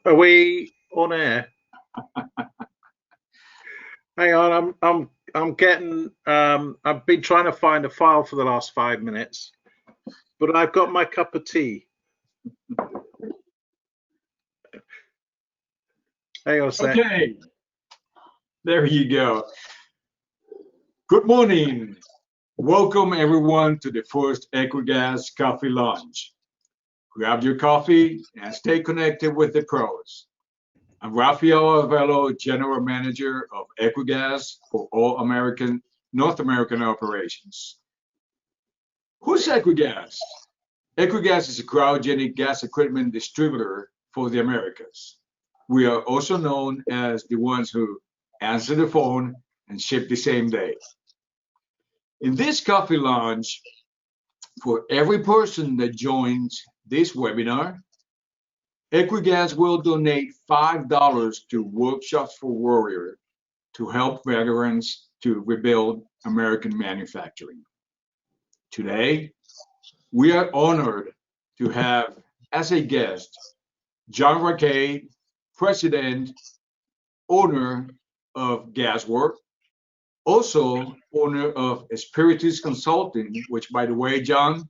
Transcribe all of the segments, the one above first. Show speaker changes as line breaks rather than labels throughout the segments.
Are we on air? Hang on, I'm getting. I've been trying to find a file for the last 5 minutes, but I've got my cup of tea. Hang on a sec.
Okay, there you go. Good morning. Welcome everyone to the first EQUIGAS coffee lunch. Grab your coffee and stay connected with the pros. I'm Rafael Avello, General Manager of EQUIGAS for all North American operations. Who's EQUIGAS? EQUIGAS is a cryogenic gas equipment distributor for the Americas. We are also known as the ones who answer the phone and ship the same day. In this coffee lunch, for every person that joins this webinar, EQUIGAS will donate $5 to Workshops for Warrior to help veterans to rebuild American manufacturing. Today, we are honored to have as a guest John Raquet, President, owner of Gasworld, also owner of Espiritus Consulting, which, by the way, John,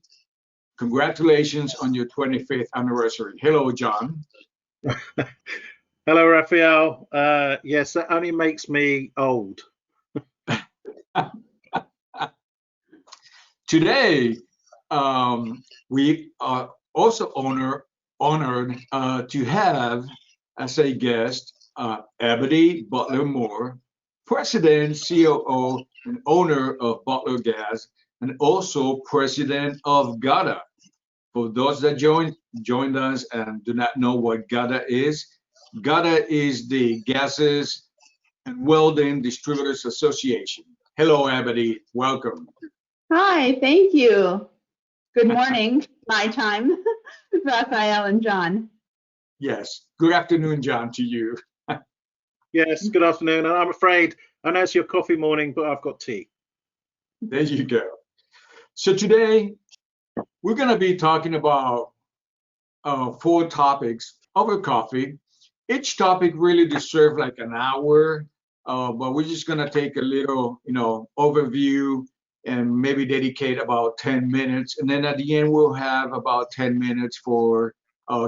congratulations on your 25th anniversary. Hello, John.
Hello, Rafael. Yes, that only makes me old.
Today, we are also honored to have as a guest Abydee Butler, President, COO, and owner of Butler Gas, and also President of GAWDA. For those that joined us and do not know what GAWDA is the Gases and Welding Distributors Association. Hello, Abydee. Welcome.
Hi, thank you. Good morning, my time, Rafael and John.
Yes. Good afternoon, John, to you.
Yes, good afternoon. And I'm afraid, I know it's your coffee morning, but I've got tea.
There you go. So today, we're going to be talking about 4 topics over coffee. Each topic really deserves like an hour, but we're just going to take a little, overview and maybe dedicate about 10 minutes. And then at the end, we'll have about 10 minutes for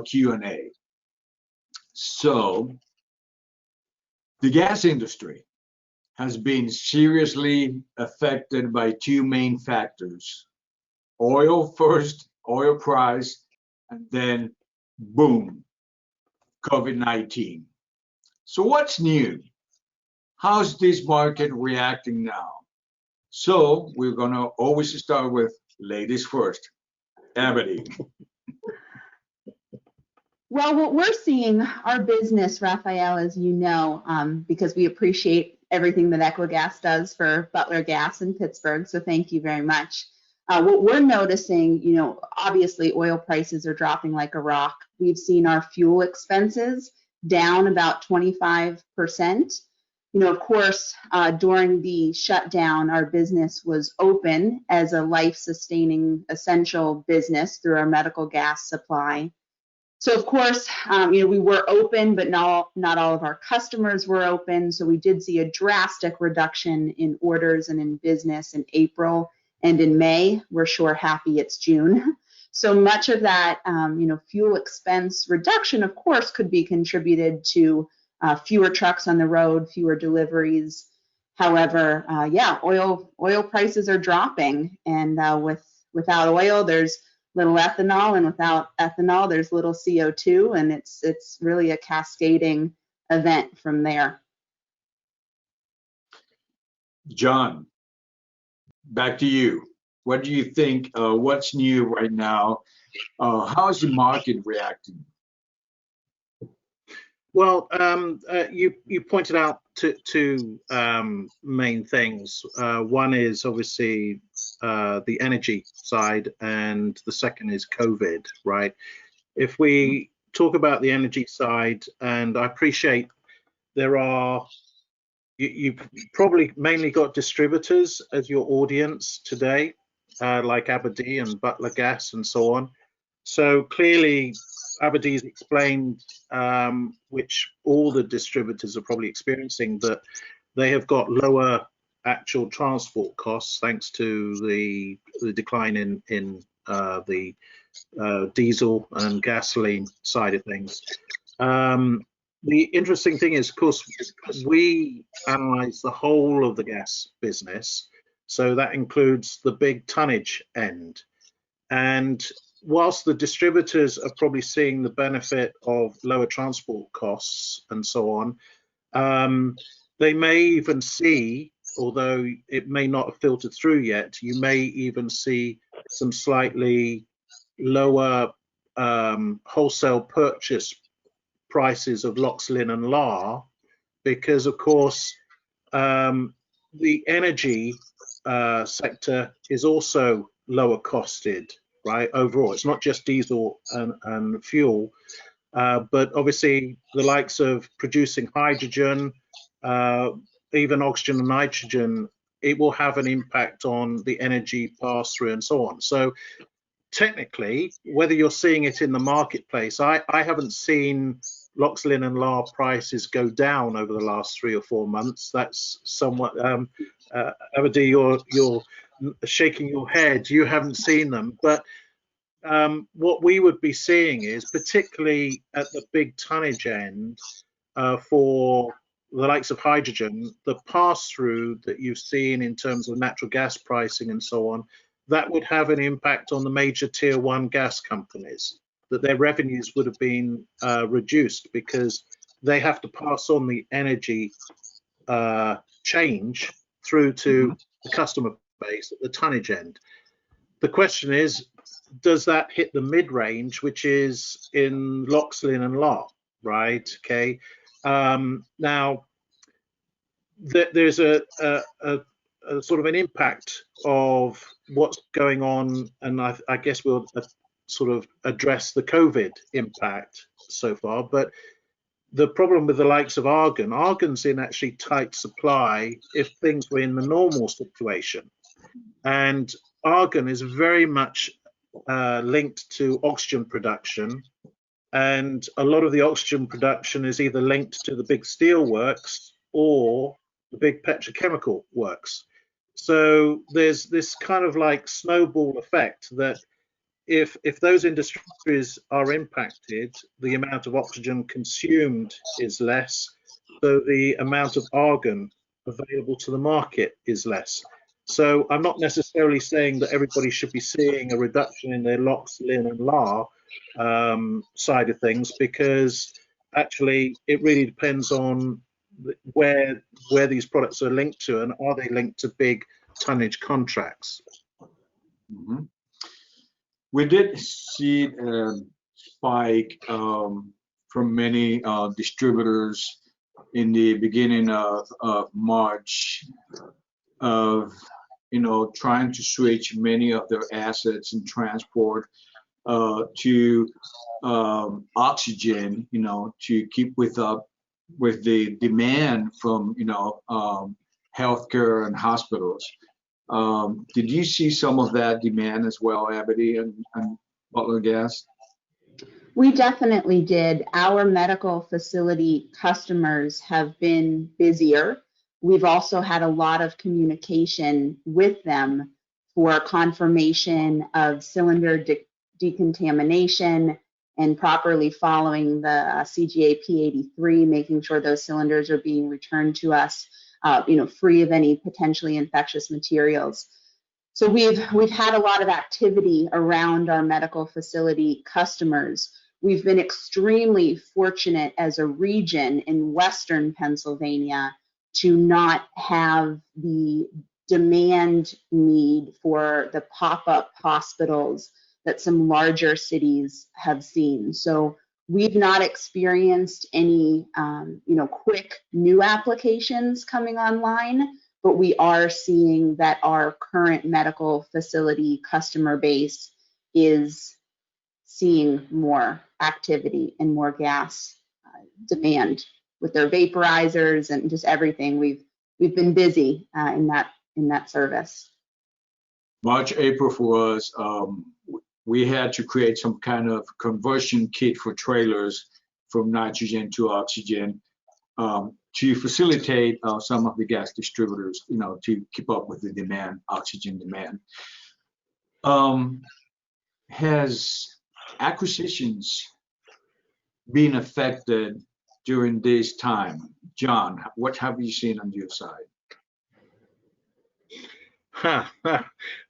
Q&A. So the gas industry has been seriously affected by 2 main factors. Oil first, oil price, and then boom, COVID-19. So what's new? How's this market reacting now? So we're gonna always start with ladies first. Abydee.
Well, what we're seeing, our business, Rafael, as you know, because we appreciate everything that EQUIGAS does for Butler Gas in Pittsburgh, so thank you very much. What we're noticing, obviously oil prices are dropping like a rock. We've seen our fuel expenses down about 25%. Of course, during the shutdown, our business was open as a life-sustaining essential business through our medical gas supply. So of course, we were open, but not all of our customers were open. So we did see a drastic reduction in orders and in business in April and in May. We're sure happy it's June. So much of that, fuel expense reduction, of course, could be contributed to fewer trucks on the road, fewer deliveries. However, oil prices are dropping, and without oil, there's little ethanol, and without ethanol, there's little CO2, and it's really a cascading event from there.
John, back to you. What do you think? What's new right now? How is the market reacting?
Well, you pointed out two main things. One is obviously the energy side, and the second is COVID, right? If we talk about the energy side, and I appreciate you probably mainly got distributors as your audience today, like Abydee and Butler Gas and so on. So clearly, Abydee's explained, which all the distributors are probably experiencing, that they have got lower actual transport costs thanks to the decline in the diesel and gasoline side of things. The interesting thing is, of course, we analyze the whole of the gas business, so that includes the big tonnage end. And whilst the distributors are probably seeing the benefit of lower transport costs and so on, they may even see, although it may not have filtered through yet, you may even see some slightly lower wholesale purchase prices of LOX, and LAR, because of course the energy sector is also lower costed, right? Overall, it's not just diesel and fuel, but obviously the likes of producing hydrogen, even oxygen and nitrogen, it will have an impact on the energy pass through and so on. So technically, whether you're seeing it in the marketplace, I haven't seen LOX, and LAR prices go down over the last 3 or 4 months. That's somewhat, Abydee, you're shaking your head. You haven't seen them, but what we would be seeing is, particularly at the big tonnage end, for the likes of hydrogen, the pass-through that you've seen in terms of natural gas pricing and so on, that would have an impact on the major tier 1 gas companies, that their revenues would have been reduced because they have to pass on the energy change through to the customer base at the tonnage end. The question is, does that hit the mid-range, which is in LOX, and LAR, right? Okay. Now, there's a sort of an impact of what's going on, and I guess we'll sort of address the COVID impact so far. But the problem with the likes of argon's in actually tight supply if things were in the normal situation. And argon is very much linked to oxygen production, and a lot of the oxygen production is either linked to the big steel works or the big petrochemical works. So there's this kind of like snowball effect that if those industries are impacted, the amount of oxygen consumed is less, so the amount of argon available to the market is less. So I'm not necessarily saying that everybody should be seeing a reduction in their LOX, and LAR side of things, because actually it really depends on where these products are linked to, and are they linked to big tonnage contracts.
We did see a spike from many distributors in the beginning of March of trying to switch many of their assets and transport to oxygen, to keep with the demand from healthcare and hospitals. Did you see some of that demand as well, Abydee and Butler Gas?
We definitely did. Our medical facility customers have been busier. We've also had a lot of communication with them for confirmation of cylinder decontamination and properly following the CGA P83, making sure those cylinders are being returned to us, free of any potentially infectious materials. So we've had a lot of activity around our medical facility customers. We've been extremely fortunate as a region in Western Pennsylvania to not have the demand need for the pop-up hospitals that some larger cities have seen. So we've not experienced any, quick new applications coming online, but we are seeing that our current medical facility customer base is seeing more activity and more gas demand with their vaporizers and just everything. We've been busy in that service.
March, April for us, we had to create some kind of conversion kit for trailers from nitrogen to oxygen to facilitate some of the gas distributors, to keep up with the demand, oxygen demand. Has acquisitions been affected during this time? John, what have you seen on your side?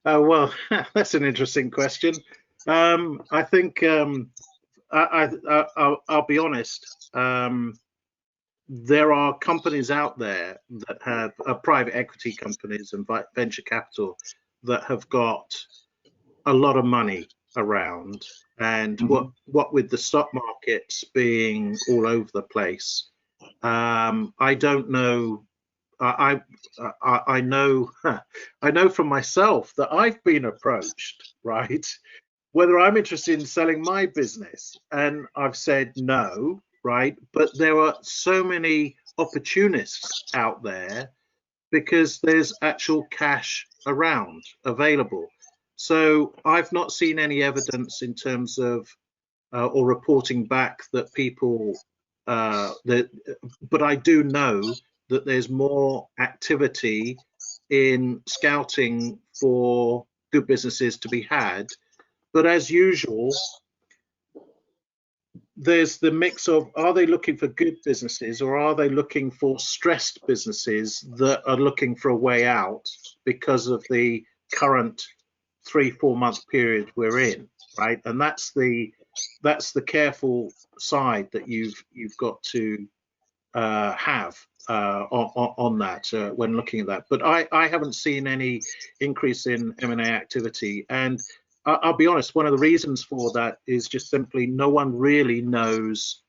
Well, that's an interesting question. I think I'll be honest. There are companies out there that have private equity companies and venture capital that have got a lot of money around, and what with the stock markets being all over the place, I don't know. I know I know from myself that I've been approached, right, whether I'm interested in selling my business, and I've said no, right? But there are so many opportunists out there because there's actual cash around available. So I've not seen any evidence in terms of or reporting back that people but I do know that there's more activity in scouting for good businesses to be had. But as usual, there's the mix of, are they looking for good businesses or are they looking for stressed businesses that are looking for a way out because of the current 3-4 month period we're in, right? And that's the careful side that you've got to have on that when looking at that. But I haven't seen any increase in M&A activity, and I'll be honest, one of the reasons for that is just simply no one really knows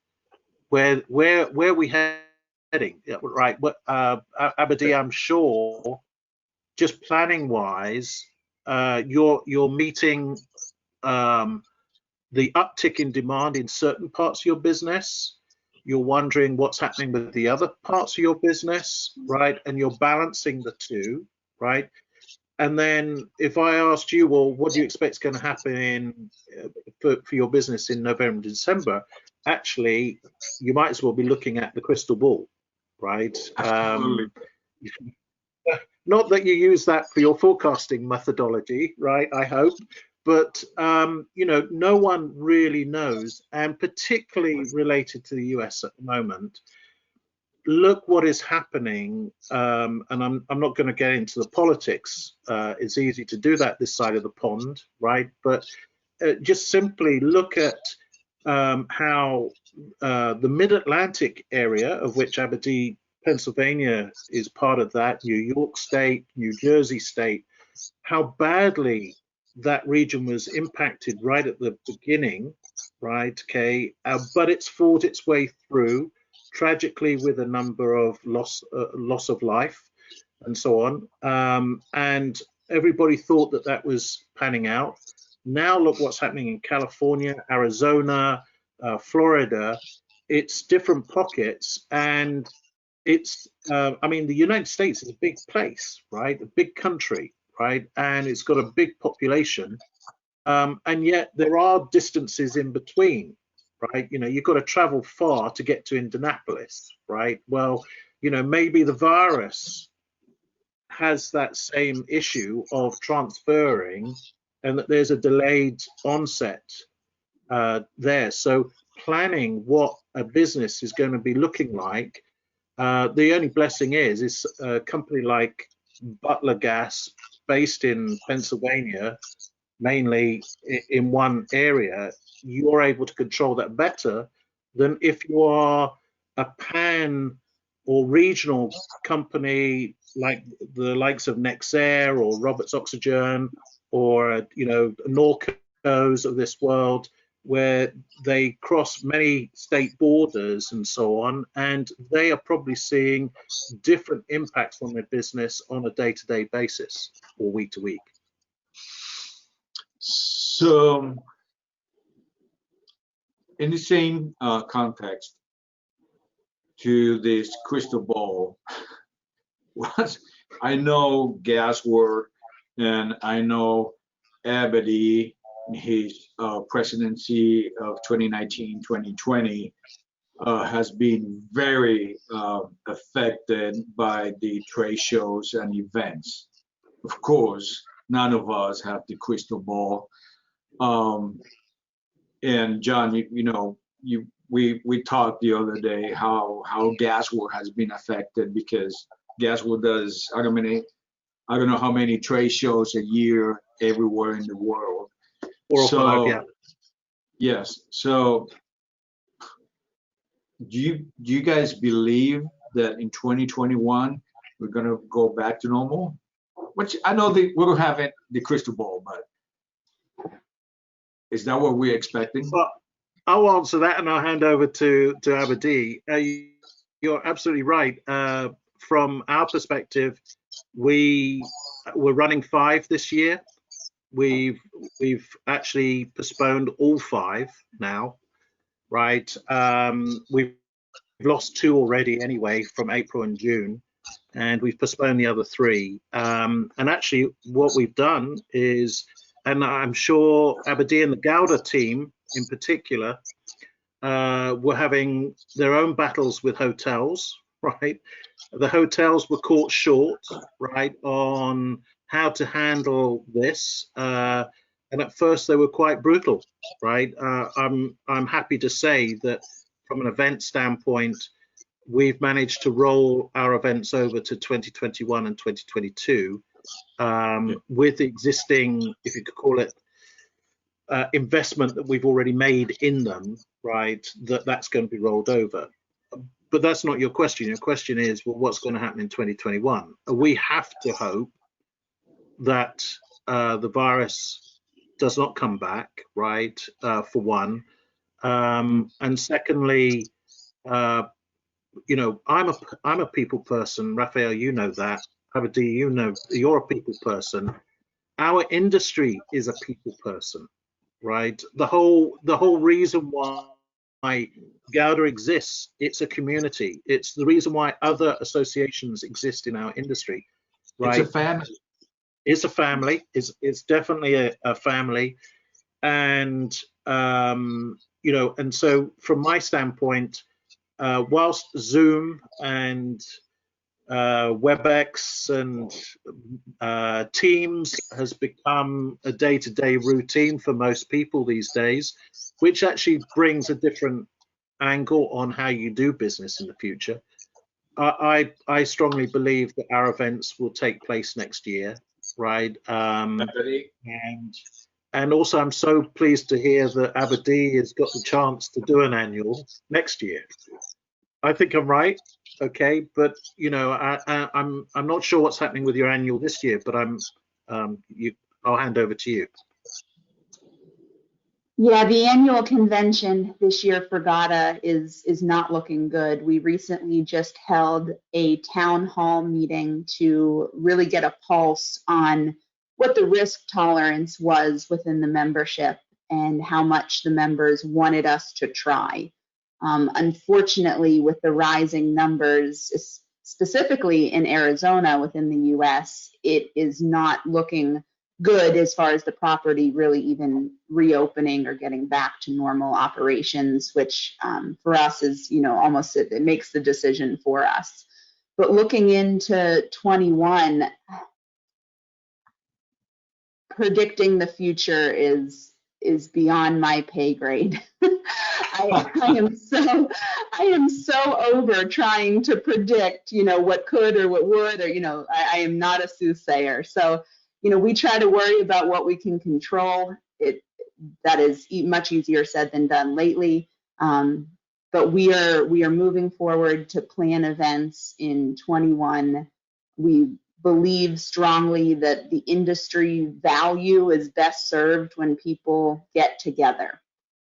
where we're heading, right? Abydee, I'm sure, just planning wise, you're meeting the uptick in demand in certain parts of your business. You're wondering what's happening with the other parts of your business, right? And you're balancing the two, right? And then if I asked you, well, what do you expect is going to happen for your business in November, December? Actually, you might as well be looking at the crystal ball, right? Not that you use that for your forecasting methodology, right? I hope. But, no one really knows, and particularly related to the US at the moment. Look what is happening, and I'm not going to get into the politics. It's easy to do that this side of the pond, right? But just simply look at how the Mid-Atlantic area, of which Abydee, Pennsylvania is part of that, New York State, New Jersey State, how badly that region was impacted right at the beginning, right? Okay, but it's fought its way through, tragically, with a number of loss of life and so on. And everybody thought that was panning out. Now look what's happening in California, Arizona, Florida. It's different pockets, and it's I mean, the United States is a big place, right? A big country, right? And it's got a big population, and yet there are distances in between, right? You've got to travel far to get to Indianapolis, right? Well, maybe the virus has that same issue of transferring, and that there's a delayed onset there. So planning what a business is going to be looking like, the only blessing is a company like Butler Gas, based in Pennsylvania, mainly in one area, you're able to control that better than if you are a pan or regional company like the likes of Nexair or Roberts Oxygen or Norcos of this world, where they cross many state borders and so on, and they are probably seeing different impacts on their business on a day-to-day basis or week to week.
So in the same context to this crystal ball, I know Gasworld and I know Abydee his presidency of 2019-2020 has been very affected by the trade shows and events. Of course, none of us have the crystal ball. And John, we talked the other day how Gasworld has been affected, because Gasworld does, I don't know how many trade shows a year everywhere in the world.
4 or 5, yeah.
Yes. So do you guys believe that in 2021 we're gonna go back to normal? Which I know that we don't have the crystal ball, but is that what we're expecting?
Well, I'll answer that and I'll hand over to Abydee. You're absolutely right. From our perspective, we're running 5 this year. We've actually postponed all 5 now, right? We've lost 2 already anyway from April and June, and we've postponed the other 3. And actually what we've done is, and I'm sure Abydee and the GAWDA team in particular were having their own battles with hotels, right? The hotels were caught short, right, on how to handle this. And at first they were quite brutal, right? I'm happy to say that from an event standpoint, we've managed to roll our events over to 2021 and 2022 with the existing, if you could call it, investment that we've already made in them, right? That's going to be rolled over. But that's not your question. Your question is, well, what's going to happen in 2021? We have to hope that the virus does not come back, right? For one, and secondly, I'm a people person. Raphael, you know that. Abydee, you know, you're a people person. Our industry is a people person, right? The whole reason why GAWDA exists, it's a community. It's the reason why other associations exist in our industry, right?
It's a family.
It's a family. It's definitely a family, and and so from my standpoint, whilst Zoom and WebEx and Teams has become a day-to-day routine for most people these days, which actually brings a different angle on how you do business in the future. I strongly believe that our events will take place next year, right? And also I'm so pleased to hear that Abydee has got the chance to do an annual next year. I think I'm right. Okay, but I'm not sure what's happening with your annual this year, but I'll hand over to you.
Yeah, the annual convention this year for GAWDA is not looking good. We recently just held a town hall meeting to really get a pulse on what the risk tolerance was within the membership and how much the members wanted us to try. Unfortunately, with the rising numbers, specifically in Arizona within the US, it is not looking good as far as the property really even reopening or getting back to normal operations, which for us is, almost it makes the decision for us. But looking into 21, predicting the future is beyond my pay grade. I am so over trying to predict, what could or what would, or, I am not a soothsayer. So, we try to worry about what we can control. That is much easier said than done lately. But we are moving forward to plan events in 21. We believe strongly that the industry value is best served when people get together.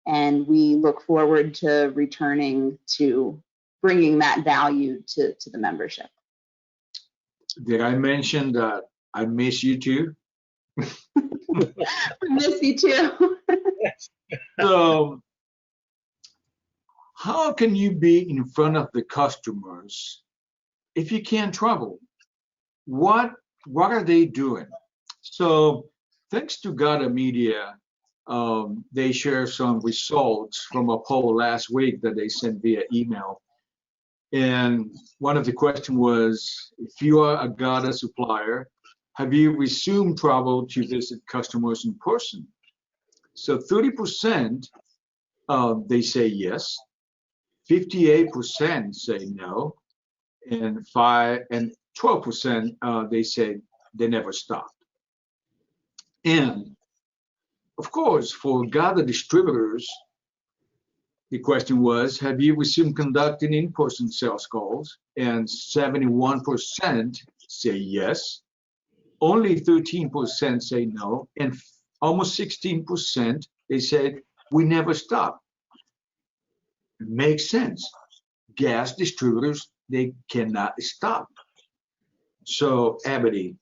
And we look forward to returning to bringing that value to the membership.
Did I mention that I miss you too?
We miss you too.
So, how can you be in front of the customers if you can't travel? What are they doing? So, thanks to GAWDA Media, they share some results from a poll last week that they sent via email. And one of the questions was, if you are a GAWDA supplier, have you resumed travel to visit customers in person? So 30% they say yes, 58% say no, and 12% they say they never stopped. And of course, for GAWDA distributors, the question was, have you resumed conducting in-person sales calls? And 71% say yes, only 13% say no, and almost 16% they said we never stopped. It makes sense. Gas distributors, they cannot stop. So, Abydee,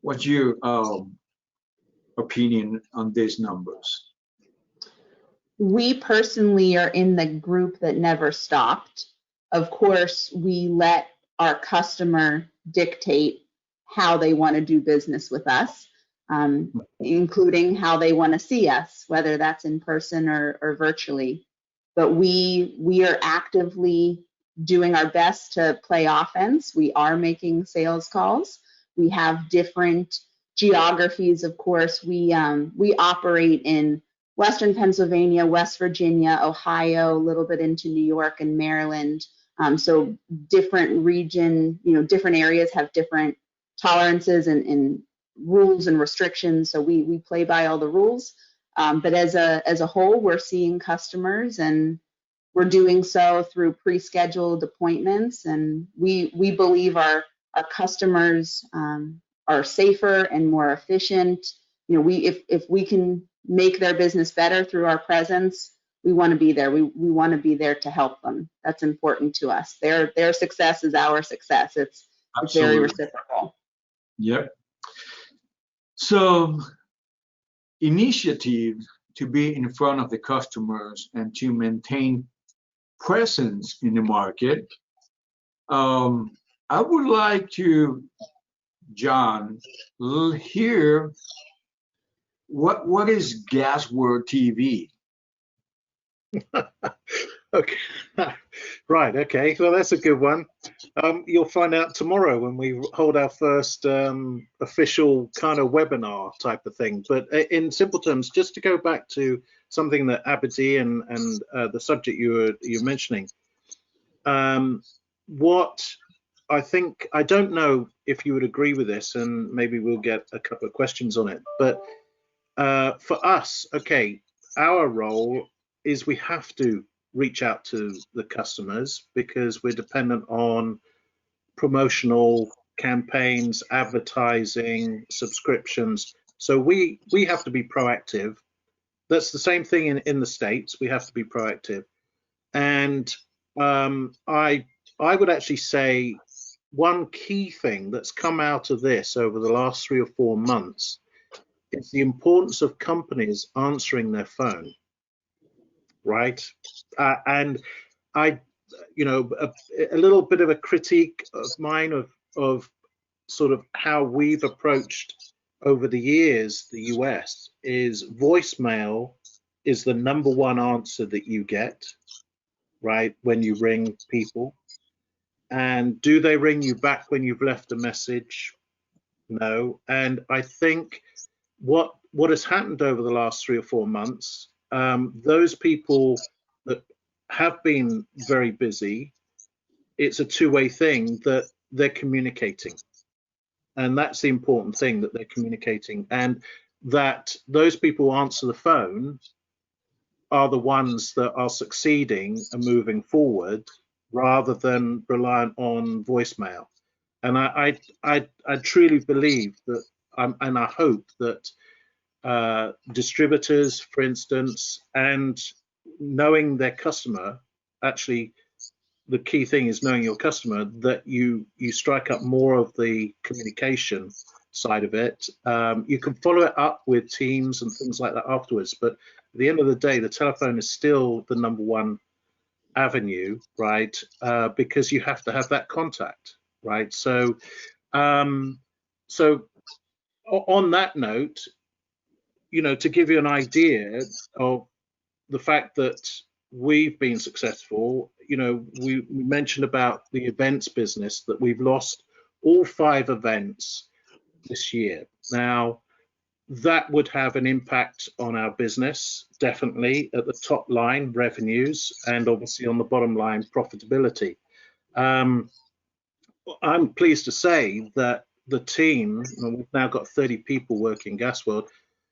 what's your opinion on these numbers?
We personally are in the group that never stopped. Of course, we let our customer dictate how they want to do business with us, including how they want to see us, whether that's in person or virtually. But we are actively doing our best to play offense. We are making sales calls. We have different geographies, of course. We operate in Western Pennsylvania, West Virginia, Ohio, a little bit into New York and Maryland. So different region, different areas have different tolerances and rules and restrictions. So we play by all the rules. But as a whole, we're seeing customers, and we're doing so through pre-scheduled appointments. And we believe our customers are safer and more efficient. If we can make their business better through our presence, we want to be there. We want to be there to help them. That's important to us. Their success is our success. It's very reciprocal.
Yep. So initiative to be in front of the customers and to maintain presence in the market. I would like to, John, hear what is Gasworld TV?
Okay, right. Okay, well, that's a good one. You'll find out tomorrow when we hold our first official kind of webinar type of thing. But in simple terms, just to go back to something that Abydee and the subject you're mentioning, what I think, I don't know if you would agree with this, and maybe we'll get a couple of questions on it. But for us, okay, our role is we have to reach out to the customers because we're dependent on promotional campaigns, advertising, subscriptions. So we have to be proactive. That's the same thing in the States. We have to be proactive. And I would actually say one key thing that's come out of this over the last 3 or 4 months is the importance of companies answering their phone. Right, and a little bit of a critique of mine of sort of how we've approached over the years the US is voicemail is the #1 answer that you get, right, when you ring people. And do they ring you back when you've left a message? No. And I think what has happened over the last 3 or 4 months, those people that have been very busy, it's a two-way thing that they're communicating. And that's the important thing, that they're communicating. And that those people who answer the phone are the ones that are succeeding and moving forward rather than reliant on voicemail. And I truly believe that, and I hope that distributors, for instance, and knowing their customer, actually the key thing is knowing your customer, that you strike up more of the communication side of it. You can follow it up with Teams and things like that afterwards, but at the end of the day, the telephone is still the #1 avenue, right? Because you have to have that contact, right? So on that note, to give you an idea of the fact that we've been successful, we mentioned about the events business, that we've lost all 5 events this year. Now, that would have an impact on our business, definitely at the top line, revenues, and obviously on the bottom line, profitability. I'm pleased to say that the team, and we've now got 30 people working Gasworld,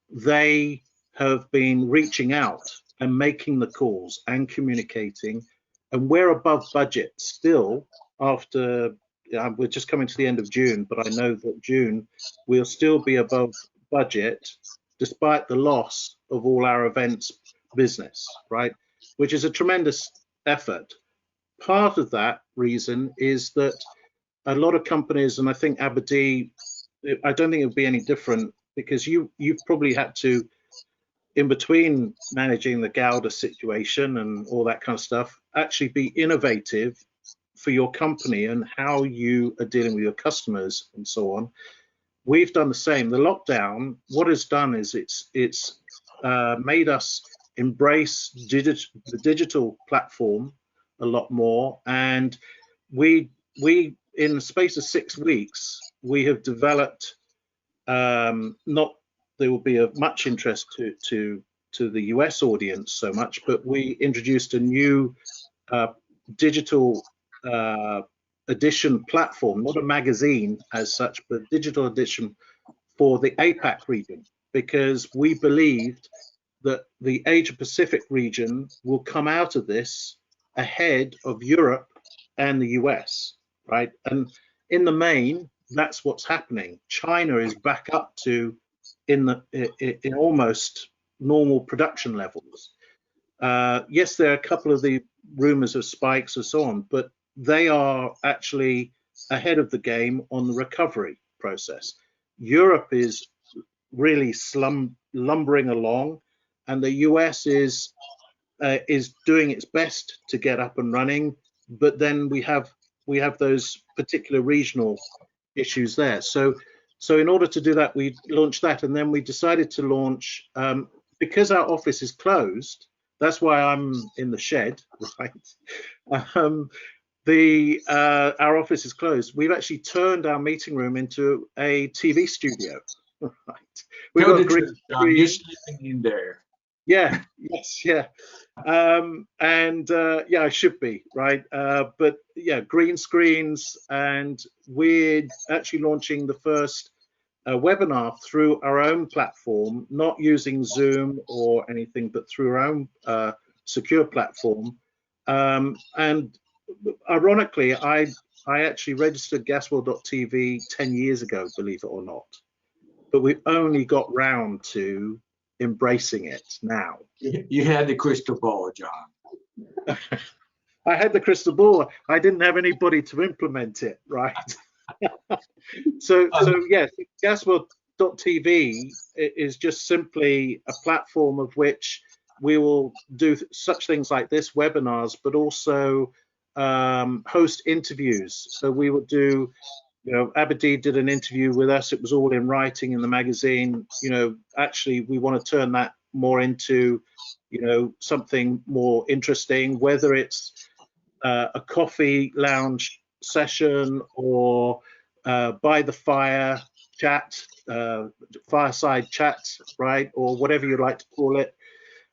they have been reaching out and making the calls and communicating, and we're above budget still after, we're just coming to the end of June, but I know that June we'll still be above budget despite the loss of all our events business, right? Which is a tremendous effort. Part of that reason is that a lot of companies, and I think Abydee, I don't think it would be any different, because you've probably had to, in between managing the GAWDA situation and all that kind of stuff, actually be innovative for your company and how you are dealing with your customers and so on. We've done the same. The lockdown, what it's done is it's made us embrace the digital platform a lot more, and we in the space of 6 weeks we have developed, not there will be of much interest to the US audience so much, but we introduced a new digital edition platform, not a magazine as such, but digital edition for the APAC region, because we believed that the Asia Pacific region will come out of this ahead of Europe and the US, right? And in the main, that's what's happening. China is back up to in almost normal production levels. Yes, there are a couple of the rumors of spikes and so on, but they are actually ahead of the game on the recovery process. Europe is really lumbering along, and the US is doing its best to get up and running, but then we have those particular regional issues there. So in order to do that, we launched that, and then we decided to launch, because our office is closed. That's why I'm in the shed, right? Our office is closed. We've actually turned our meeting room into a TV studio, right? We've got green screen.
You're sleeping in there.
Yeah, yes, yeah. Yeah, I should be, right? But yeah, green screens, and we're actually launching the first webinar through our own platform, not using Zoom or anything, but through our own secure platform. And ironically, I actually registered Gasworld.tv 10 years ago, believe it or not, but we've only got round to embracing it now.
You had the crystal ball, John.
I had the crystal ball. I didn't have anybody to implement it, right? So yes, Gasworld.tv is just simply a platform of which we will do such things like this, webinars, but also host interviews. So we would do, Abydee did an interview with us. It was all in writing in the magazine. Actually, we want to turn that more into, something more interesting, whether it's a coffee lounge session or by the fire chat, fireside chat, right? Or whatever you'd like to call it.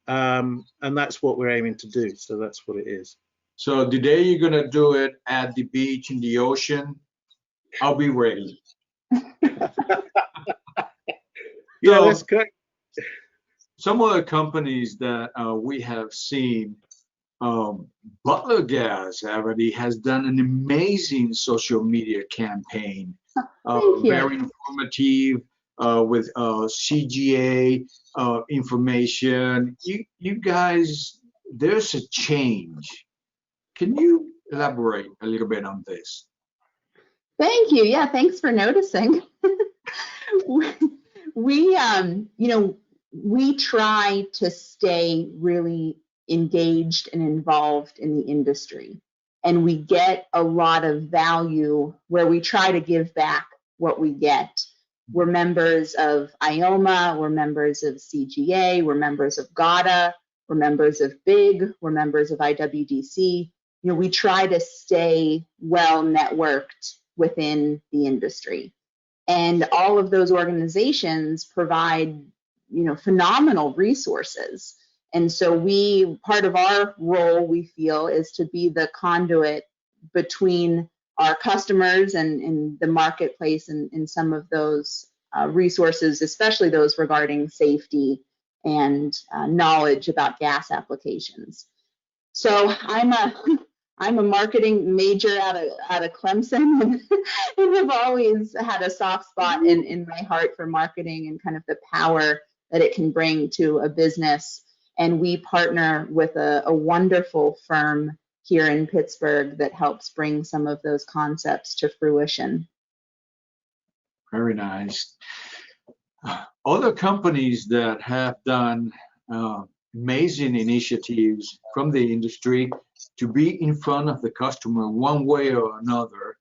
And that's what we're aiming to do. So that's what it is.
So the day you're going to do it at the beach in the ocean, I'll be ready.
Yeah, that's good.
Some of the companies that we have seen, Butler Gas Abydee has done an amazing social media campaign. Very informative, with CGA information. You guys, there's a change. Can you elaborate a little bit on this?
Thank you. Yeah, thanks for noticing. We try to stay really engaged and involved in the industry, and we get a lot of value where we try to give back what we get. We're members of IOMA, we're members of CGA, we're members of GAWDA, we're members of BIG, we're members of IWDC. You know, we try to stay well networked within the industry. And all of those organizations provide, you know, phenomenal resources. And so part of our role, we feel, is to be the conduit between our customers and the marketplace and some of those resources, especially those regarding safety and knowledge about gas applications. So I'm a marketing major out of Clemson, and have always had a soft spot in my heart for marketing and kind of the power that it can bring to a business. And we partner with a wonderful firm here in Pittsburgh that helps bring some of those concepts to fruition.
Very nice. Other companies that have done amazing initiatives from the industry to be in front of the customer one way or another.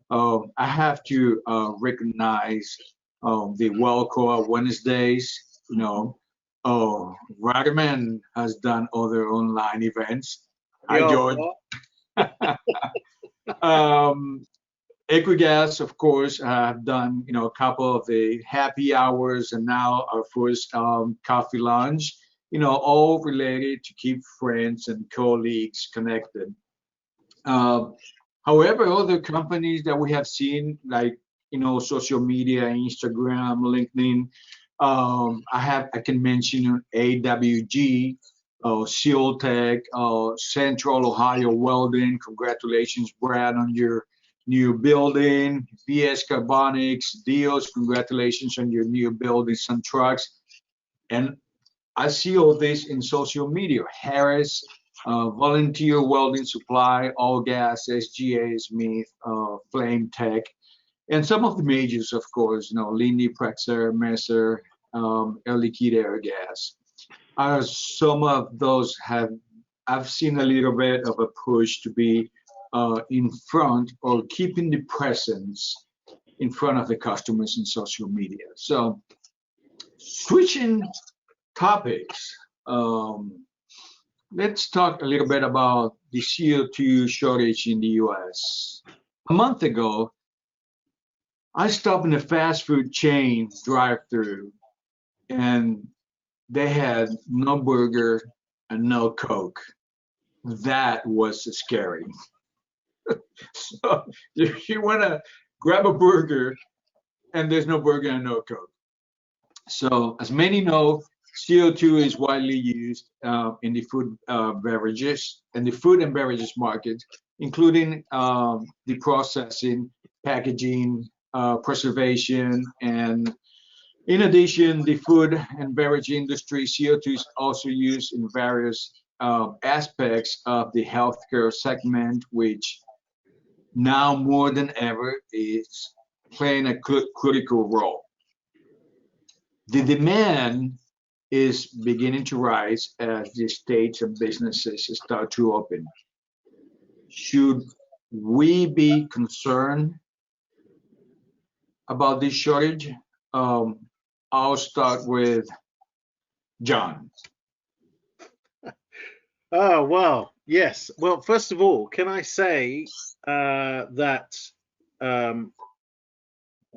I have to recognize the Wellcore Wednesdays. You know, Ragaman has done other online events. Hi, George. EQUIGAS, of course, have done, you know, a couple of the happy hours, and now our first coffee lunch. You know, all related to keep friends and colleagues connected. However, other companies that we have seen, like, you know, social media, Instagram, LinkedIn, I can mention AWG, Seal Tech, Central Ohio Welding. Congratulations, Brad, on your new building. VS Carbonics, Dios, congratulations on your new building, some trucks. And I see all this in social media. Harris, Volunteer Welding Supply, All Gas, SGA, Smith, Flame Tech, and some of the majors, of course, you know, Lindy, Praxair, Messer, Air Liquide, Air Gas. Some of those I've seen a little bit of a push to be in front, or keeping the presence in front of the customers in social media. So switching topics, let's talk a little bit about the CO2 shortage in the US. A month ago, I stopped in a fast food chain drive-through, and they had no burger and no Coke. That was scary. So you want to grab a burger, and there's no burger and no Coke. So as many know, CO2 is widely used in the food beverages and the food and beverages market, including the processing, packaging, preservation, and in addition, the food and beverage industry. CO2 is also used in various aspects of the healthcare segment, which now more than ever is playing a critical role. The demand is beginning to rise as the states and businesses start to open. Should we be concerned about this shortage? I'll start with John.
Oh, well, yes. Well, first of all, can I say that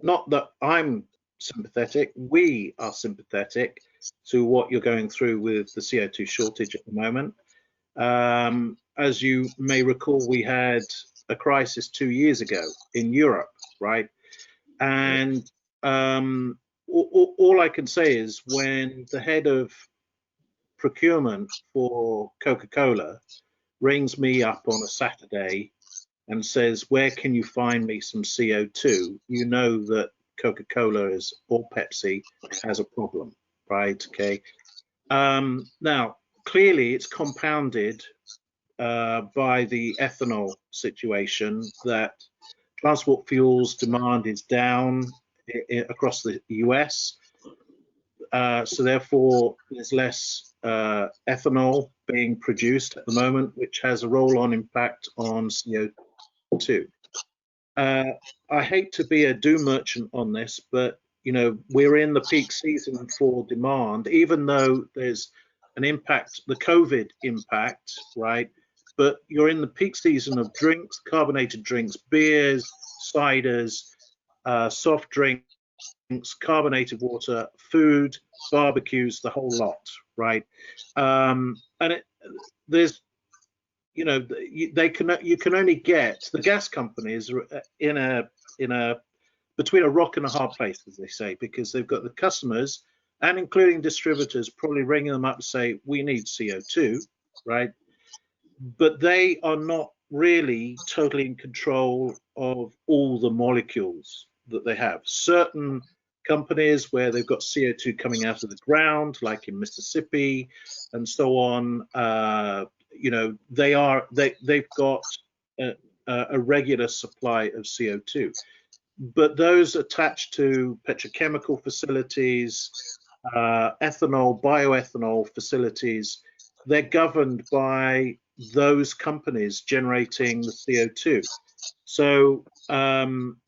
not that I'm sympathetic, we are sympathetic to what you're going through with the CO2 shortage at the moment. As you may recall, we had a crisis 2 years ago in Europe, right? And all I can say is when the head of procurement for Coca-Cola rings me up on a Saturday and says, where can you find me some CO2? You know that Coca-Cola is, or Pepsi has a problem, right? Okay. Now, clearly it's compounded by the ethanol situation, that transport fuels demand is down across the US. So therefore, there's less ethanol being produced at the moment, which has a roll-on impact on CO2. I hate to be a doom merchant on this, but you know, we're in the peak season for demand, even though there's an impact, the COVID impact, right? But you're in the peak season of drinks, carbonated drinks, beers, ciders, soft drinks, carbonated water, food, barbecues, the whole lot, right? There's, you know, you can only get, the gas companies are in a between a rock and a hard place, as they say, because they've got the customers and including distributors probably ringing them up to say, we need CO2, right? But they are not really totally in control of all the molecules that they have. Certain companies where they've got CO2 coming out of the ground, like in Mississippi and so on, you know, they've got a regular supply of CO2. But those attached to petrochemical facilities, ethanol, bioethanol facilities, they're governed by those companies generating the CO2. So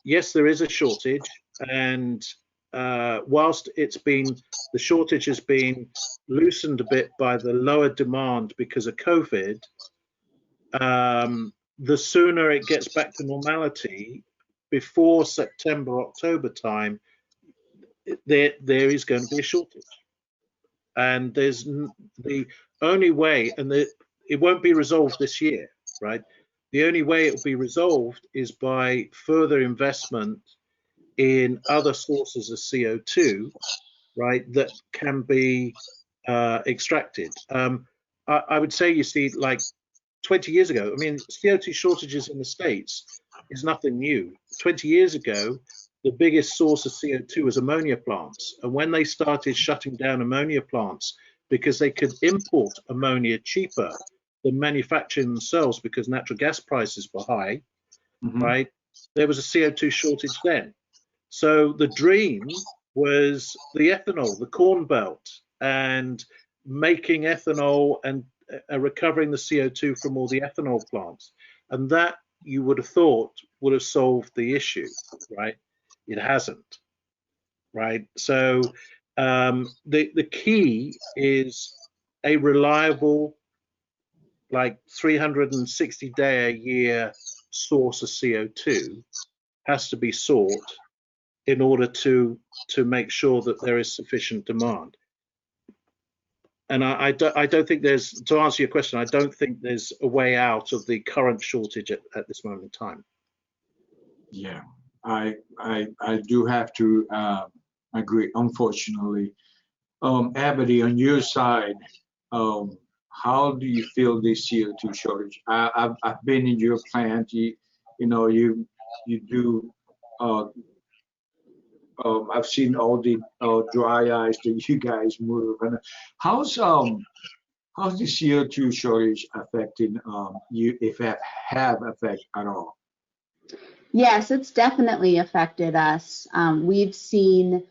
yes, there is a shortage, and whilst the shortage has been loosened a bit by the lower demand because of COVID, the sooner it gets back to normality, before September, October time, there is going to be a shortage. And there's the only way, and it won't be resolved this year, right? The only way it will be resolved is by further investment in other sources of CO2, right, that can be extracted. I would say, you see, like 20 years ago, I mean, CO2 shortages in the States is nothing new. 20 years ago, the biggest source of CO2 was ammonia plants. And when they started shutting down ammonia plants because they could import ammonia cheaper than manufacturing themselves because natural gas prices were high, right? There was a CO2 shortage then. So the dream was the ethanol, the corn belt, and making ethanol and recovering the CO2 from all the ethanol plants. And that, you would have thought, would have solved the issue, right? It hasn't, right? So the key is a reliable, like 360-day a year source of CO2 has to be sought in order to make sure that there is sufficient demand. And I don't think there's, to answer your question, I don't think there's a way out of the current shortage at this moment in time.
Yeah, I do have to agree, unfortunately. Abydee, on your side, how do you feel this CO2 shortage? I've been in your plant. You know, you do. I've seen all the dry ice that you guys move. And how's the CO2 shortage affecting you, if it have effect at all?
Yes, it's definitely affected us. We've seen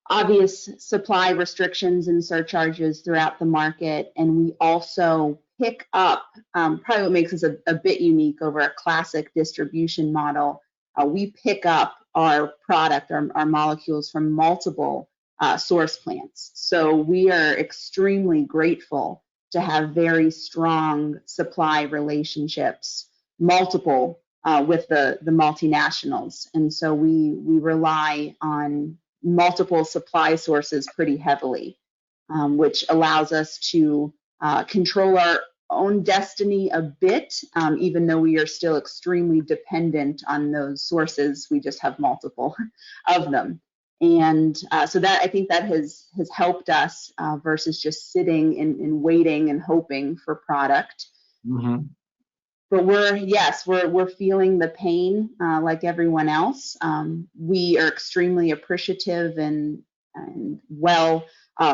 obvious supply restrictions and surcharges throughout the market, and we also pick up, probably what makes us a bit unique over a classic distribution model. We pick up our product, our molecules from multiple source plants. So we are extremely grateful to have very strong supply relationships, multiple with the multinationals. And so we rely on multiple supply sources pretty heavily, which allows us to control our own destiny a bit, even though we are still extremely dependent on those sources. We just have multiple of them. And so that, I think that has helped us versus just sitting and waiting and hoping for product. But we're feeling the pain like everyone else. We are extremely appreciative and well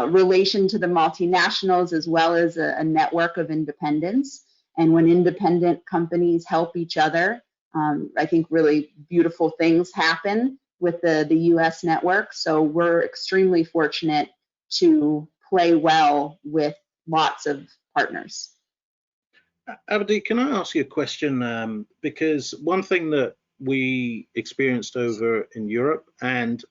relation to the multinationals, as well as a network of independents. And when independent companies help each other, I think really beautiful things happen with the US network. So we're extremely fortunate to play well with lots of partners.
Abydee, can I ask you a question? Because one thing that we experienced over in Europe, and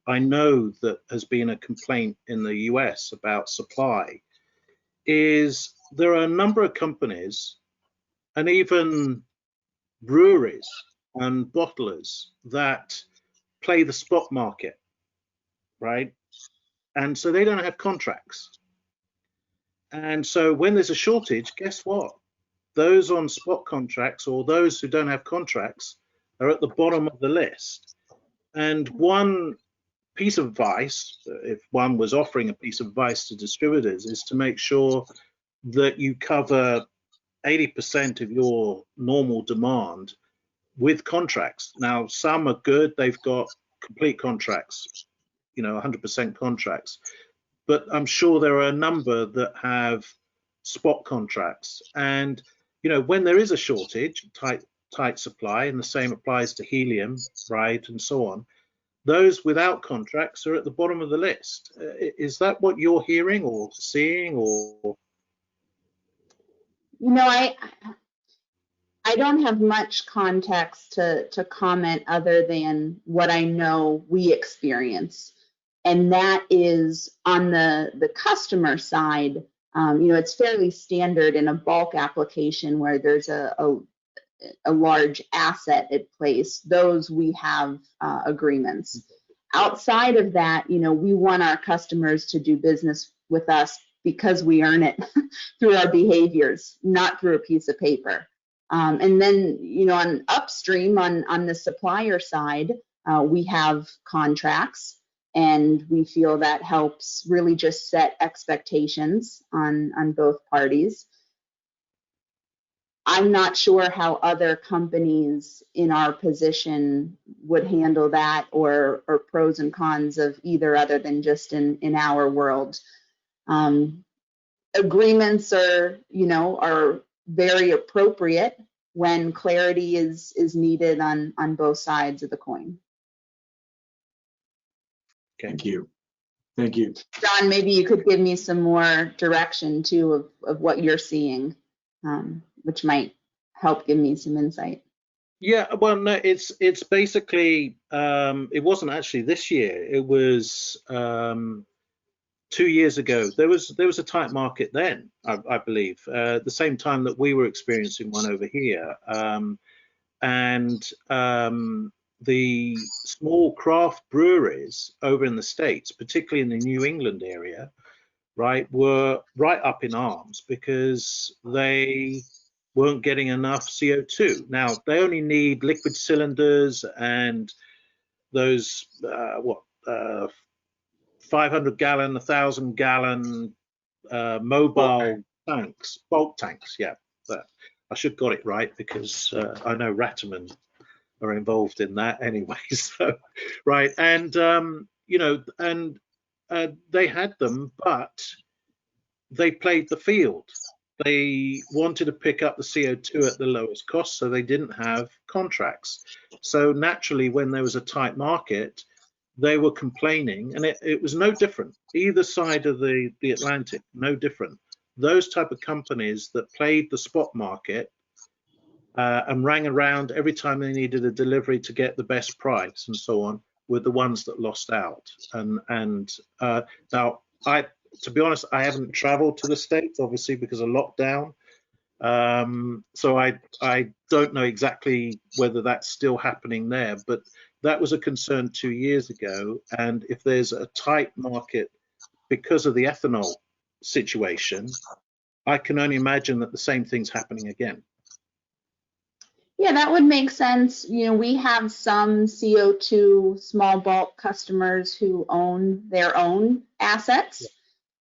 I know that has been a complaint in the US about supply is there are a number of companies and even breweries and bottlers that play the spot market, right? And so they don't have contracts. And so when there's a shortage, guess what? Those on spot contracts or those who don't have contracts are at the bottom of the list. And one piece of advice, if one was offering a piece of advice to distributors, is to make sure that you cover 80% of your normal demand with contracts. Now, some are good, they've got complete contracts, 100% contracts, but I'm sure there are a number that have spot contracts. And, when there is a shortage, tight supply, and the same applies to helium, right, and so on, those without contracts are at the bottom of the list. Is that what you're hearing or seeing, or?
I don't have much context to comment other than what I know we experience. And that is on the customer side, it's fairly standard in a bulk application where there's a large asset at place. Those we have agreements. Outside of that, we want our customers to do business with us because we earn it through our behaviors, not through a piece of paper. And then, on upstream, on the supplier side, we have contracts, and we feel that helps really just set expectations on both parties. I'm not sure how other companies in our position would handle that, or pros and cons of either, other than just in our world. Agreements are very appropriate when clarity is needed on both sides of the coin.
Thank you. Thank you.
John, maybe you could give me some more direction too of what you're seeing, which might help give me some insight.
Yeah, well, no, it's basically, it wasn't actually this year. It was 2 years ago. There was a tight market then, I believe, the same time that we were experiencing one over here. The small craft breweries over in the States, particularly in the New England area, right, were right up in arms because they weren't getting enough CO2. Now, they only need liquid cylinders and those, 500-gallon, 1,000-gallon mobile tanks, bulk tanks, yeah. But I should got it right because I know Ratterman are involved in that anyway. So, right, and they had them, but they played the field. They wanted to pick up the CO2 at the lowest cost, so they didn't have contracts. So naturally, when there was a tight market, they were complaining, and it was no different. Either side of the Atlantic, no different. Those type of companies that played the spot market and rang around every time they needed a delivery to get the best price and so on, were the ones that lost out. And now, to be honest, I haven't traveled to the States, obviously, because of lockdown. So I don't know exactly whether that's still happening there, but that was a concern 2 years ago. And if there's a tight market because of the ethanol situation, I can only imagine that the same thing's happening again.
Yeah, that would make sense. We have some CO2 small bulk customers who own their own assets.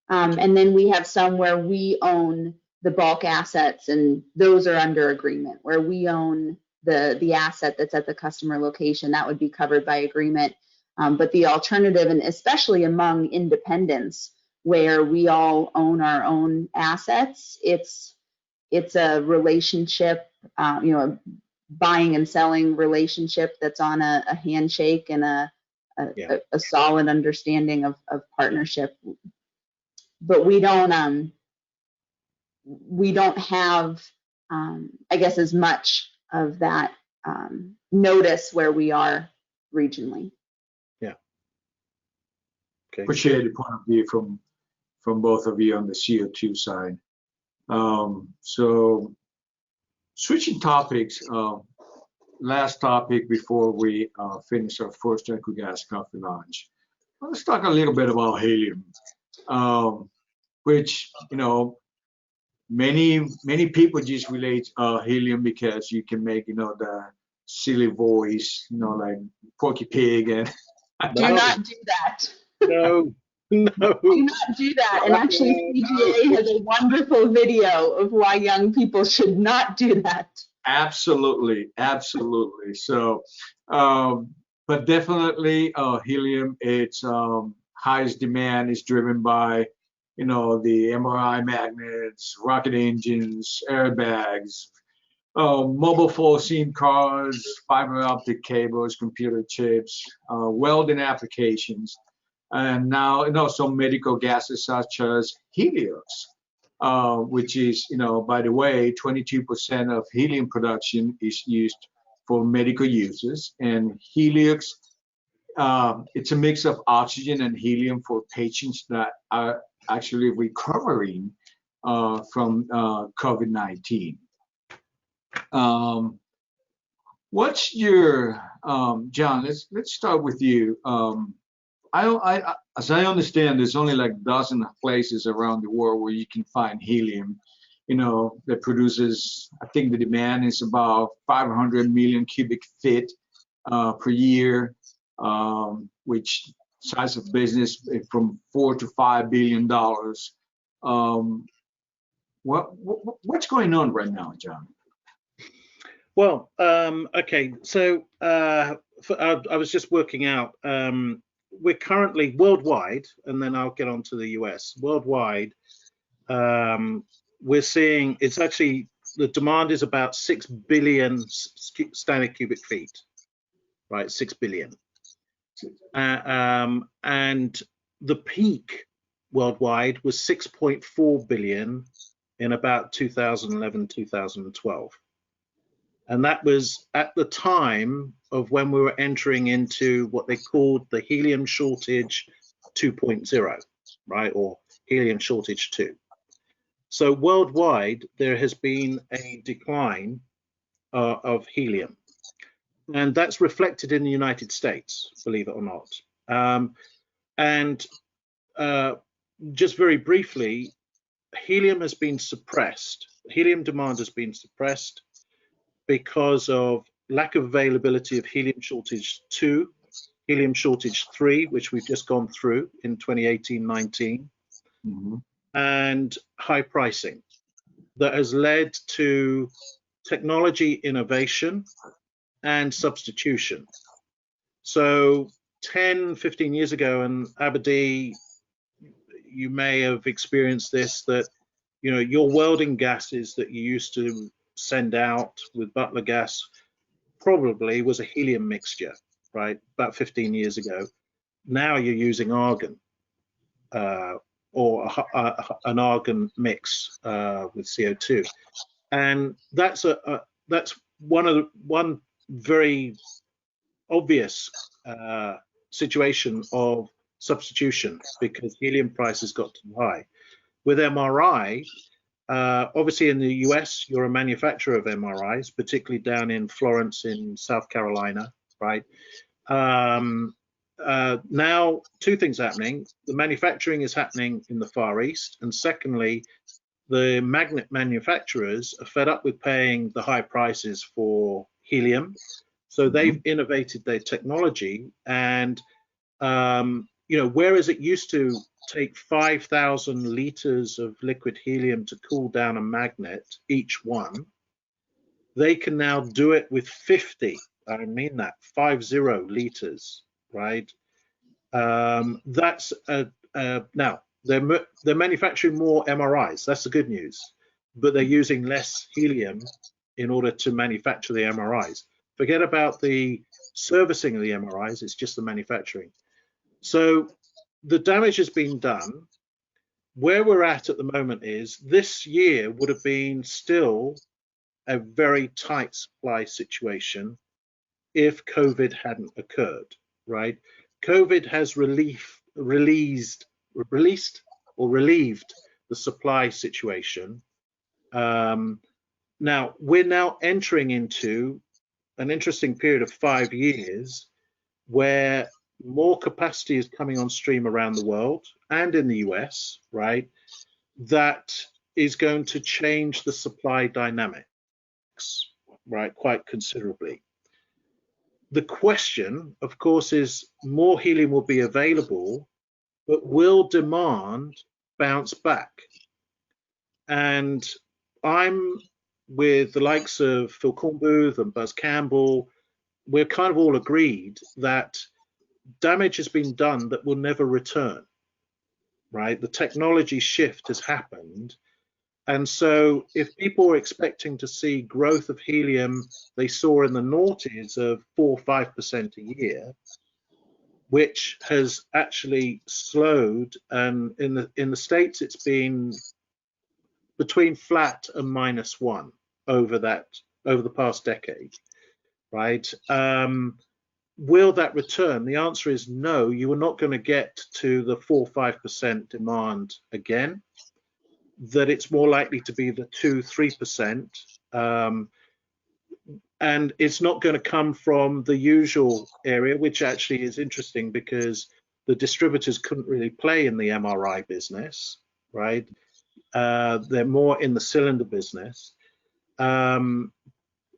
And then we have some where we own the bulk assets, and those are under agreement. Where we own the asset that's at the customer location, that would be covered by agreement. But the alternative, and especially among independents where we all own our own assets, it's a relationship, a buying and selling relationship that's on a handshake and a solid understanding of partnership. But we don't have, I guess, as much of that notice where we are regionally.
Yeah. Okay.
Appreciate the point of view from both of you on the CO2 side. So switching topics, last topic before we finish our first EQUIGAS coffee launch. Let's talk a little bit about helium, which, you know, many people just relate helium because you can make, you know, the silly voice, you know, like Porky Pig, and
Do not do that.
No, no.
Do not do that. And actually, CGA has a wonderful video of why young people should not do that.
Absolutely, absolutely. So, but definitely helium, its highest demand is driven by, you know, the MRI magnets, rocket engines, airbags, mobile phone cards, fiber optic cables, computer chips, welding applications, and now, you know, some medical gases such as helium, which is, you know, by the way, 22% of helium production is used for medical uses. And helix, it's a mix of oxygen and helium for patients that are actually recovering from COVID-19. What's your, John, let's start with you. As I understand, there's only like a dozen places around the world where you can find helium, you know, that produces, I think the demand is about 500 million cubic feet per year, which size of business from $4 to $5 billion. What's going on right now, John?
Well, okay, so I was just working out. We're currently worldwide, and then I'll get on to the US. Worldwide, we're seeing it's actually the demand is about 6 billion standard cubic feet, right? 6 billion. And the peak worldwide was 6.4 billion in about 2011, 2012. And that was at the time of when we were entering into what they called the Helium Shortage 2.0, right? Or Helium Shortage 2. So worldwide, there has been a decline of helium. And that's reflected in the United States, believe it or not. Just very briefly, helium has been suppressed. Helium demand has been suppressed because of lack of availability of helium shortage 2, helium shortage 3, which we've just gone through in 2018-19, and high pricing that has led to technology innovation and substitution. So 10, 15 years ago in Abydee, you may have experienced this, that, you know, your welding gases that you used to send out with Butler gas probably was a helium mixture, right? About 15 years ago. Now you're using argon or an argon mix with CO2, and that's one very obvious situation of substitution because helium prices got too high. With MRI, obviously in the US, you're a manufacturer of MRIs, particularly down in Florence in South Carolina, right? Now, two things happening. The manufacturing is happening in the Far East, and secondly, the magnet manufacturers are fed up with paying the high prices for helium. So they've innovated their technology, and you know, whereas it used to take 5,000 liters of liquid helium to cool down a magnet, each one, they can now do it with 50. I mean that, 50 liters, right? That's now they're manufacturing more MRIs. That's the good news, but they're using less helium in order to manufacture the MRIs. Forget about the servicing of the MRIs. It's just the manufacturing. So the damage has been done. Where we're at the moment is this year would have been still a very tight supply situation if COVID hadn't occurred, right? COVID has released or relieved the supply situation. Now we're now entering into an interesting period of 5 years where more capacity is coming on stream around the world and in the US, right? That is going to change the supply dynamics, right, quite considerably. The question, of course, is more helium will be available, but will demand bounce back? And I'm with the likes of Phil Cornbooth and Buzz Campbell, we're kind of all agreed that damage has been done that will never return, right? The technology shift has happened. And so if people were expecting to see growth of helium they saw in the noughties of 4 or 5% a year, which has actually slowed, and in the States it's been between flat and -1 over the past decade, right? Will that return? The answer is no. You are not going to get to the 4 or 5% demand again. That it's more likely to be the 2-3%, and it's not going to come from the usual area, which actually is interesting because the distributors couldn't really play in the MRI business, right? They're more in the cylinder business.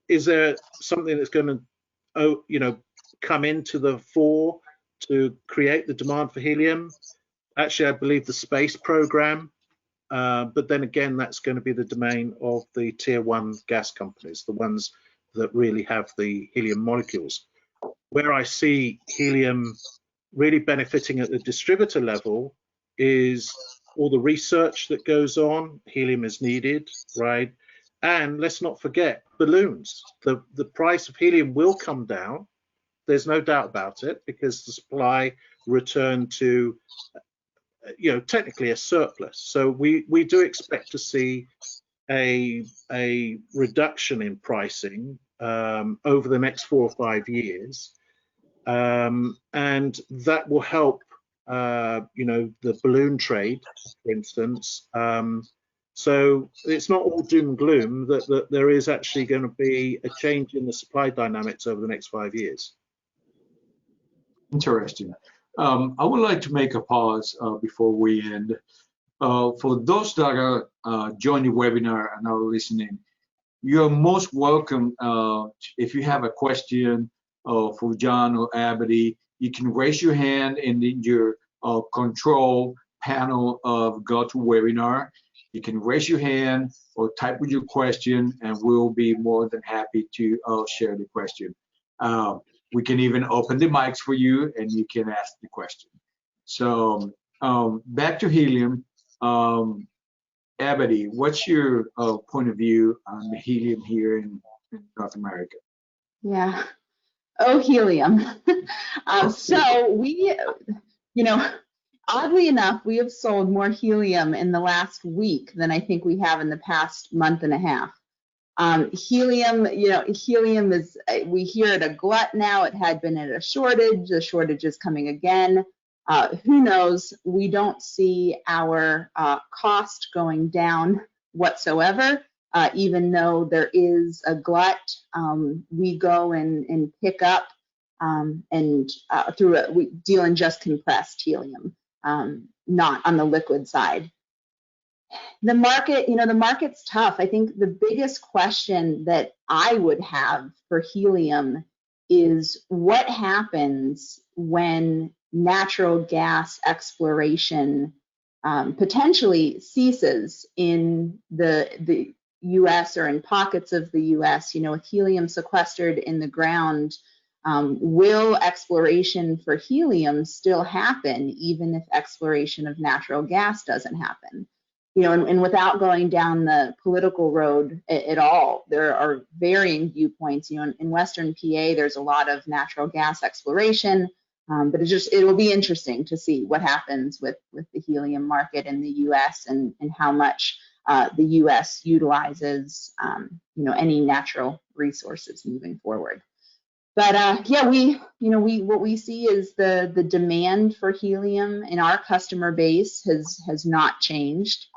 Is there something that's going to, come into the fore to create the demand for helium? Actually, I believe the space program, but then again, that's going to be the domain of the tier 1 gas companies, the ones that really have the helium molecules. Where I see helium really benefiting at the distributor level is all the research that goes on. Helium is needed, right? And let's not forget balloons. The price of helium will come down. There's no doubt about it, because the supply returned to, technically a surplus. So we do expect to see a reduction in pricing over the next 4 or 5 years, and that will help, the balloon trade, for instance. So it's not all doom and gloom. That there is actually going to be a change in the supply dynamics over the next 5 years.
Interesting. I would like to make a pause before we end. For those that are joining the webinar and are listening, you're most welcome. If you have a question for John or Abydee, you can raise your hand in your control panel of GoToWebinar. You can raise your hand or type with your question, and we'll be more than happy to share the question. We can even open the mics for you, and you can ask the question. So back to helium. Abydee, what's your point of view on the helium here in North America?
Yeah. Oh, helium. So we, oddly enough, we have sold more helium in the last week than I think we have in the past month and a half. Helium, helium is, we hear it a glut now. It had been at a shortage. The shortage is coming again. Who knows? We don't see our cost going down whatsoever, even though there is a glut. We go and pick up we deal in just compressed helium, not on the liquid side. The market, the market's tough. I think the biggest question that I would have for helium is what happens when natural gas exploration potentially ceases in the US or in pockets of the US, with helium sequestered in the ground. Will exploration for helium still happen even if exploration of natural gas doesn't happen? And without going down the political road at all, there are varying viewpoints. In Western PA, there's a lot of natural gas exploration, but it will be interesting to see what happens with the helium market in the US and how much the US utilizes, any natural resources moving forward. But yeah, what we see is the demand for helium in our customer base has not changed.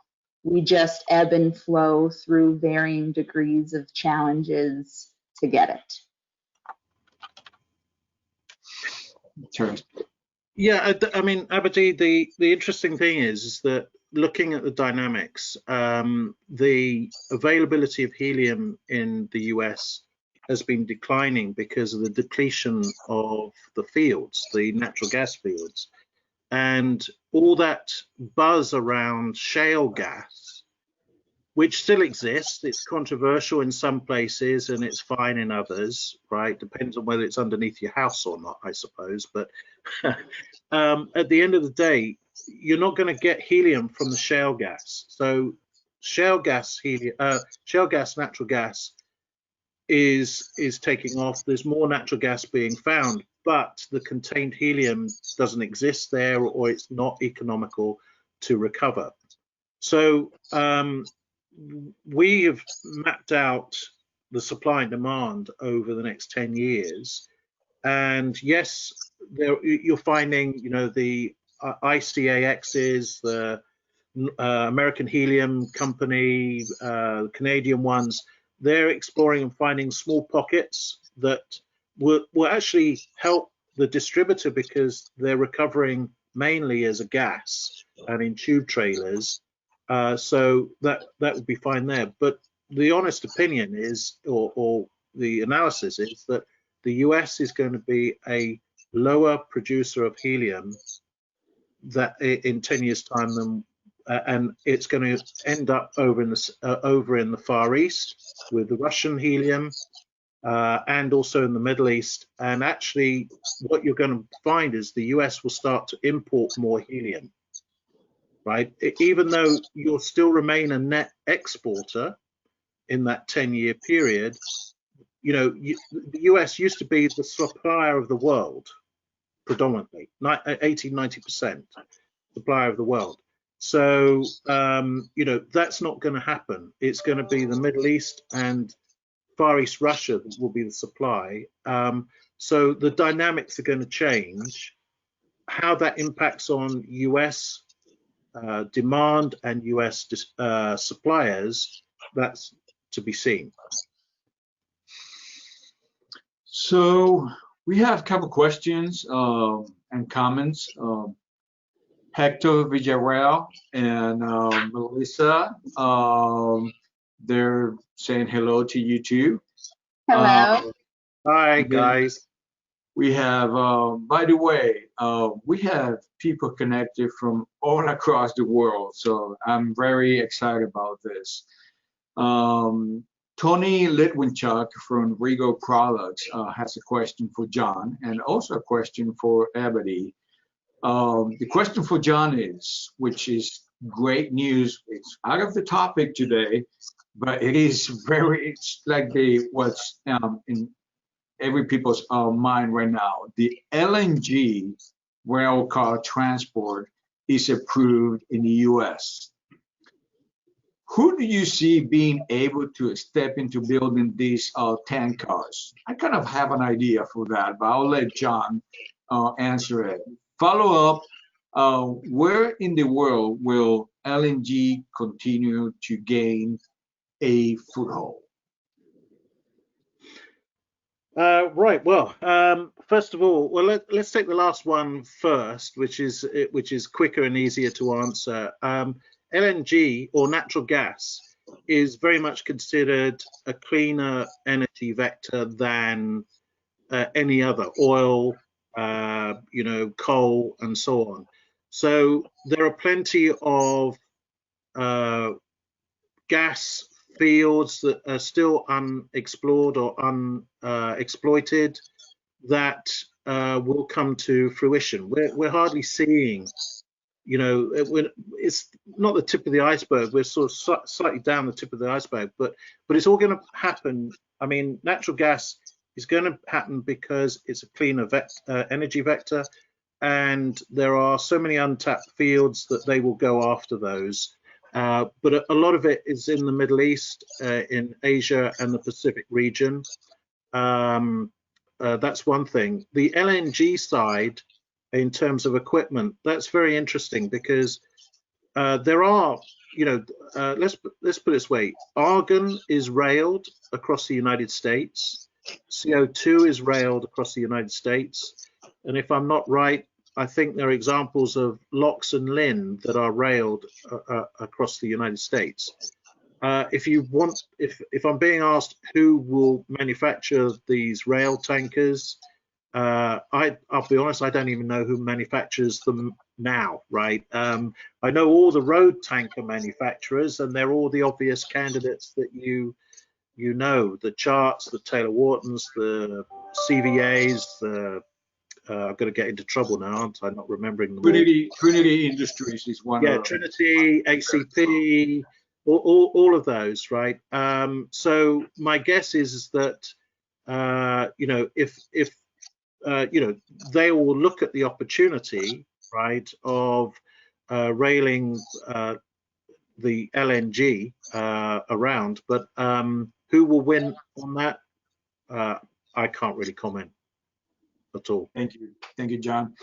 We just ebb and flow through varying degrees of challenges to get it.
Sure.
Yeah, I mean, Abydee, the interesting thing is that looking at the dynamics, the availability of helium in the US has been declining because of the depletion of the fields, the natural gas fields, and all that buzz around shale gas, which still exists. It's controversial in some places and it's fine in others, right? Depends on whether it's underneath your house or not, I suppose. But at the end of the day, you're not going to get helium from the shale gas. So shale gas, natural gas is taking off. There's more natural gas being found, but the contained helium doesn't exist there, or it's not economical to recover. So we have mapped out the supply and demand over the next 10 years. And yes, you're finding, the ICAXs, the American Helium Company, Canadian ones, they're exploring and finding small pockets that will actually help the distributor because they're recovering mainly as a gas and in tube trailers. So that would be fine there. But the honest opinion is, or the analysis is, that the US is going to be a lower producer of helium that in 10 years' time than, and it's going to end up over in the Far East with the Russian helium, and also in the Middle East. And actually, what you're going to find is the US will start to import more helium, right? Even though you'll still remain a net exporter in that 10-year period, the US used to be the supplier of the world, predominantly, 80–90% supplier of the world. So, that's not going to happen. It's going to be the Middle East and Far East Russia that will be the supply. So the dynamics are going to change. How that impacts on US demand and US suppliers, that's to be seen.
So we have a couple questions and comments. Hector Villarreal and Melissa, they're saying hello to you too.
Hello.
Hi, guys.
We have, by the way, we have people connected from all across the world, so I'm very excited about this. Tony Litwinchuk from Rigo Products has a question for John and also a question for Abydee. The question for John is, which is great news, it's out of the topic today, but it's like what's in every people's mind right now. The LNG rail car transport is approved in the US. Who do you see being able to step into building these tank cars? I kind of have an idea for that, but I'll let John answer it. Follow up, where in the world will LNG continue to gain a foothold?
Right. Well, first of all, let's take the last one first, which is quicker and easier to answer. LNG, or natural gas, is very much considered a cleaner energy vector than any other oil, coal, and so on. So there are plenty of gas fields that are still unexplored or unexploited that will come to fruition. We're hardly seeing, it's not the tip of the iceberg. We're sort of slightly down the tip of the iceberg, but it's all going to happen. I mean, natural gas is going to happen because it's a cleaner energy vector, and there are so many untapped fields that they will go after those. But a lot of it is in the Middle East, in Asia and the Pacific region. that's one thing. The LNG side, in terms of equipment, that's very interesting because there are, let's put it this way: argon is railed across the United States, CO2 is railed across the United States, and if I'm not right, I think there are examples of LOX and LIN that are railed across the United States. If I'm being asked who will manufacture these rail tankers, I'll be honest, I don't even know who manufactures them now, right? I know all the road tanker manufacturers, and they're all the obvious candidates that you know, the Charts, the Taylor Whartons, the CVAs, I've got to get into trouble now, aren't I? Not remembering them
Trinity Industries is one.
Yeah, Trinity, ACP, all of those, right? So my guess is that if they will look at the opportunity, right, of railing the LNG around, but who will win on that? I can't really comment at all.
Thank you, John.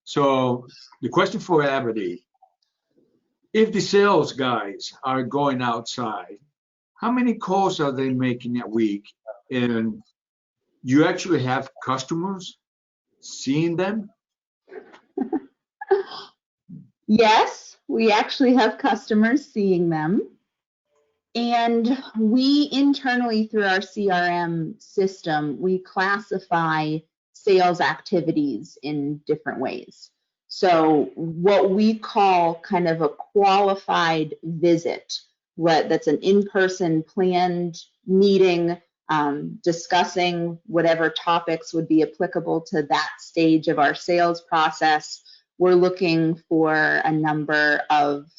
So the question for Abydee: if the sales guys are going outside, how many calls are they making a week? And you actually have customers seeing them?
Yes, we actually have customers seeing them. And we internally, through our CRM system, we classify sales activities in different ways. So what we call kind of a qualified visit, that's an in-person planned meeting, discussing whatever topics would be applicable to that stage of our sales process. We're looking for a number of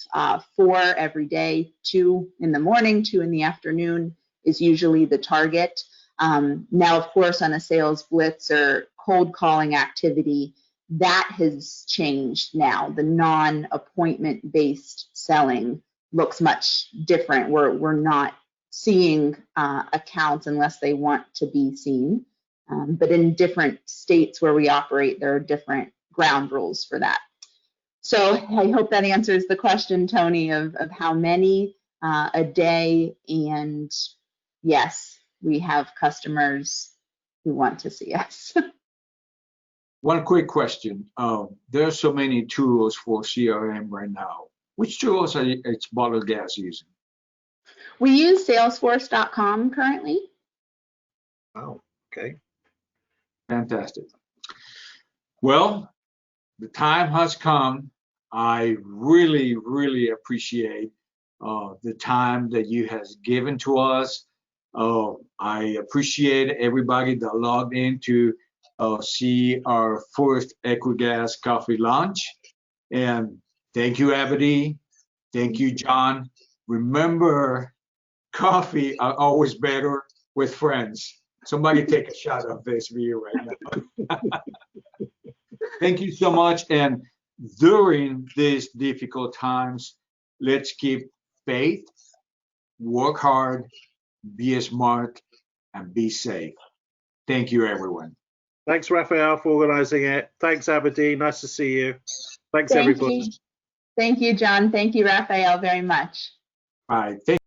4 every day, 2 in the morning, 2 in the afternoon is usually the target. Now, of course, on a sales blitz or cold calling activity, that has changed now. The non-appointment based selling looks much different. We're not seeing accounts unless they want to be seen. But in different states where we operate, there are different ground rules for that. So I hope that answers the question, Tony, of how many a day. And yes, we have customers who want to see us.
One quick question. There are so many tools for CRM right now. Which tools are Butler Gas using?
We use Salesforce.com currently.
Oh, okay.
Fantastic. Well, the time has come. I really, really appreciate the time that you have given to us. I appreciate everybody that logged in to see our first EQUIGAS coffee lunch. And thank you, Abydee. Thank you, John. Remember, coffee are always better with friends. Somebody take a shot of this beer right now. Thank you so much. And during these difficult times, let's keep faith, work hard, be smart, and be safe. Thank you, everyone.
Thanks, Raphael, for organizing it. Thanks, Abydee. Nice to see you. Thanks, everybody.
Thank you, John. Thank you, Raphael, very much.
All right.